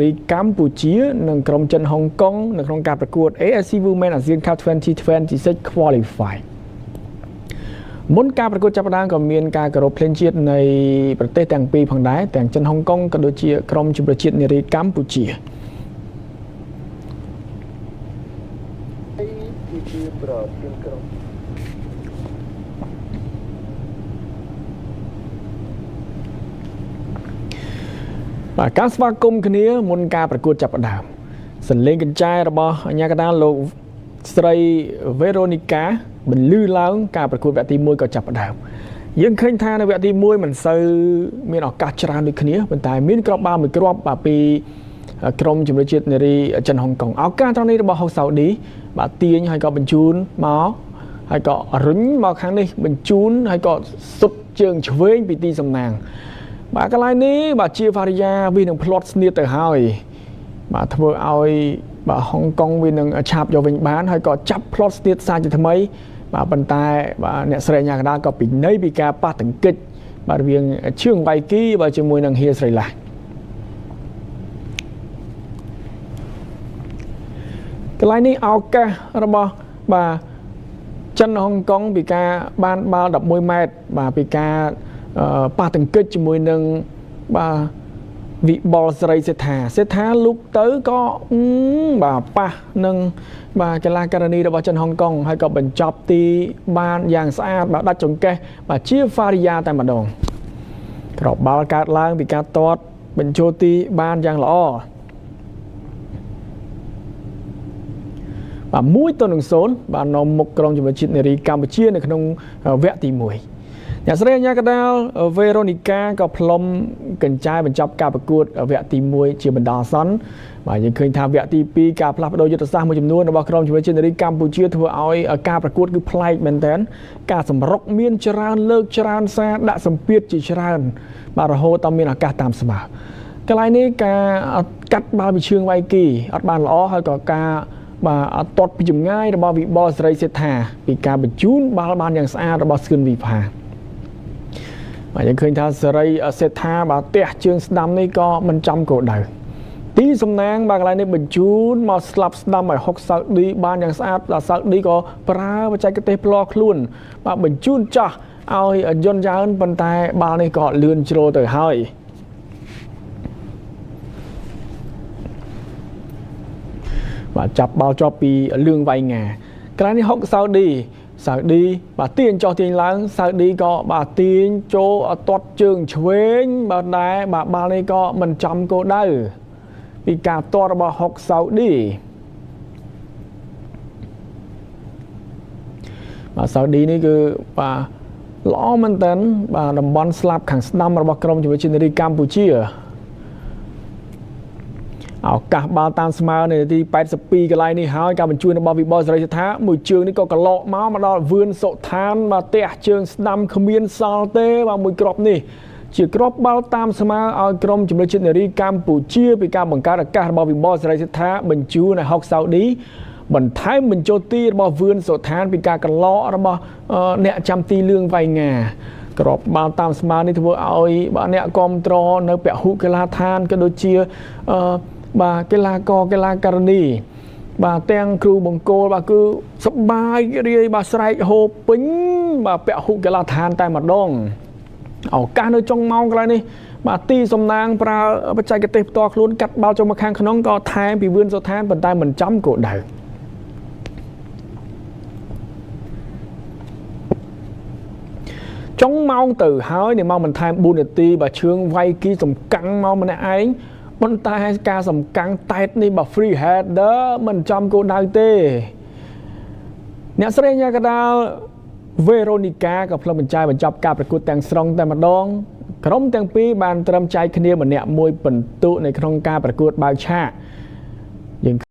រីកម្ពុជានិងក្រុមចិនហុងកុងនៅក្នុងការប្រកួត AFC Women ASEAN Cup 2026 Qualify មុនការប្រកួតចាប់ផ្ដើមក៏មានការគោរពភ្លេងជាតិនៃប្រទេសទាំងពីរផងដែរទាំងចិនហុងកុងក៏ដូចជាក្រុមជម្រើសជាតិនារីកម្ពុជាការស្វាគមន៍គ្នាមុនការប្រកួតចាប់ផ្ដើមសន្លេងកញ្ចែរបស់អាញាកតាលោកស្រី Veronica បន្លឺឡើងការប្រកួតវគ្គទី1ក៏ចាប់ផ្ដើមយើងឃើញថានៅវគ្គទី1មិនសូវមានឱកាសច្រើនដូចគ្នាប៉ុន្តែមានគ្រាប់បាល់មួយគ្រាប់ពីក្រុមជម្រើសជាតិនារីចិនហុងកុងឱកាសត្រង់នេះរបស់ហុកសាអូឌីបាទទាញហើយក៏បញ្ជូនមកហើយក៏រុញមកខាងនេះបញ្ជូនហើយក៏សុតជើងឆ្វេងពីទីសំណាងបាទកន្លែងនេះបាទជាវ៉ារីយ៉ាវានឹងផ្លាត់ស្នៀតទៅហើយបាទធ្វើឲ្យបាទហុងកុងវានឹងឆាប់យកវិញបានហើយក៏ចាប់ផ្លាត់ស្នៀតសាជាថ្មីបាទប៉ុន្តែបាទអ្នកស្រីញ៉ាកដាក៏ពិន័យពីការប៉ះទង្គិចបាទរវាងឈឿងវៃគីបាទជាមួយនឹងហៀស្រីឡាកន្លែងនេះឱកាសរបស់បាទចិនហុងកុងពីការបានបាល់11ម៉ែត្របាទពីការប៉ះទង្គិចជាមួយនឹងបាទវិបុលស្រីសេដ្ឋាលុកទៅក៏បាទប៉ះនឹងបាទកីឡាករនីរបស់ចិនហុងកុងហើយក៏បញ្ចប់ទីបានយ៉ាងស្អាតបាទដាច់ចង្កេះបាទជាហ្វារីយ៉ាតែម្ដងក្របបាល់កើតឡើងពីការទាត់បញ្ចូលទីបានយ៉ាងល្អបាទ1-0បាទនាំមុខក្រុមជម្រើសជាតិនារីកម្ពុជានៅក្នុងវគ្គទី1អ្នកស្រីអាញាកដាល Veronica ក៏ផ្លុំកញ្ចែបញ្ចប់ការប្រកួតវគ្គទី1ជាបណ្ដោះអាសន្នបាទយើងឃើញថាវគ្គទី2ការផ្លាស់ប្ដូរយុទ្ធសាស្ត្រមួយចំនួនរបស់ក្រុមជម្រើសជាតិនារីកម្ពុជាធ្វើឲ្យការប្រកួតគឺប្លែកមែនទែនការសម្រុកមានច្រើនលើកច្រើនសារដាក់សម្ពាធជាច្រើនបាទរហូតដល់មានឱកាសតាមស្មើកន្លែងនេះការកាត់បាល់ពីឈឿងវៃគីអត់បានល្អហើយក៏ការបាទអត់ទាត់ពីចម្ងាយរបស់វិបុលស្រីសេដ្ឋាពីការបញ្ជូនបាល់បានយ៉ាងស្អាតរបស់ស្គឿនវិផាបាទយើងឃើញថាសេរីសេដ្ឋាបាទទះជើងស្ដាំនេះក៏មិនចំគោលដៅទីសំណាងបាទកន្លែងនេះបញ្ជូនមកស្លាប់ស្ដាំឲ្យហុកសាអូឌីបានយ៉ាងស្អាតដល់សាអូឌីក៏ប្រើបច្ចេកទេសផ្លាស់ខ្លួនបាទបញ្ជូនចាស់ឲ្យយន្តយ៉ើនប៉ុន្តែបាល់នេះក៏លឿនជ្រុលទៅហើយបាទចាប់បាល់ជាប់ពីលឿងវៃងាកន្លែងនេះហុកសាអូឌីបាទទាញចោះទាញឡើងសាអូឌីក៏បាទទាញចូលទាត់ជើងឆ្វេងបាទដែរបាទបាល់នេះក៏មិនចំគោលដៅពីការទាត់របស់ហុកសាអូឌីបាទសាអូឌីនេះគឺបាទល្អមែនតើបាទតំបន់ស្លាប់ខាងស្ដាំរបស់ក្រុមជម្រើសជាតិនារីកម្ពុជាឱកាសបាល់តាមស្មើនៅនាទី82កន្លែងនេះហើយការបញ្ជូនរបស់វិបុលស្រីសេដ្ឋាមួយជើងនេះក៏កឡកមកដល់វឿនសុឋានបាទទះជើងស្ដាំគ្មានសល់ទេបាទមួយគ្រាប់នេះជាគ្រាប់បាល់តាមស្មើឲ្យក្រុមជម្រើសជាតិនារីកម្ពុជាពីការបង្កើតឱកាសរបស់វិបុលស្រីសេដ្ឋាបញ្ជូនឲ្យហុកសាអូឌីបន្ថែមបញ្ចូលទីរបស់វឿនសុឋានពីការកឡករបស់អ្នកចាំទីលឿងវៃងាក្របបាល់តាមស្មើនេះធ្វើឲ្យបាទអ្នកគ្រប់គ្រងនៅពហុកីឡដ្ឋានក៏ដូចជាបាទកីឡាករនីបាទទាំងគ្រូបង្គោលបាទគឺសប្បាយរីកបាទស្រែកហូបពេញបាទពហុកីឡដ្ឋានតែម្ដងឱកាសនៅចុងម៉ោងកន្លែងនេះបាទទីសំណាងប្រើបច្ចេកទេសផ្ទាល់ខ្លួនកាត់បាល់ចូលមកខាងក្នុងក៏ថែមពីវឿនសុឋានប៉ុន្តែមិនចំគោលដៅចុងម៉ោងទៅហើយនៅម៉ោងបន្ថែម4នាទីបាទឈឿងវៃគីសំកាំងមកម្នាក់ឯងប៉ុន្តែការសំកាំងតែតនេះបាទ free header មិនចំគោលដៅទេអ្នកស្រីញ៉ាកដាល Veronica ក៏ផ្លុំបញ្ចាយបញ្ចប់ការប្រកួតទាំងស្រុងតែម្ដងក្រុមទាំងពីរបានត្រឹមចែកគ្នាម្នាក់មួយពិន្ទុនៅក្នុងការប្រកួតបើកឆាកយើង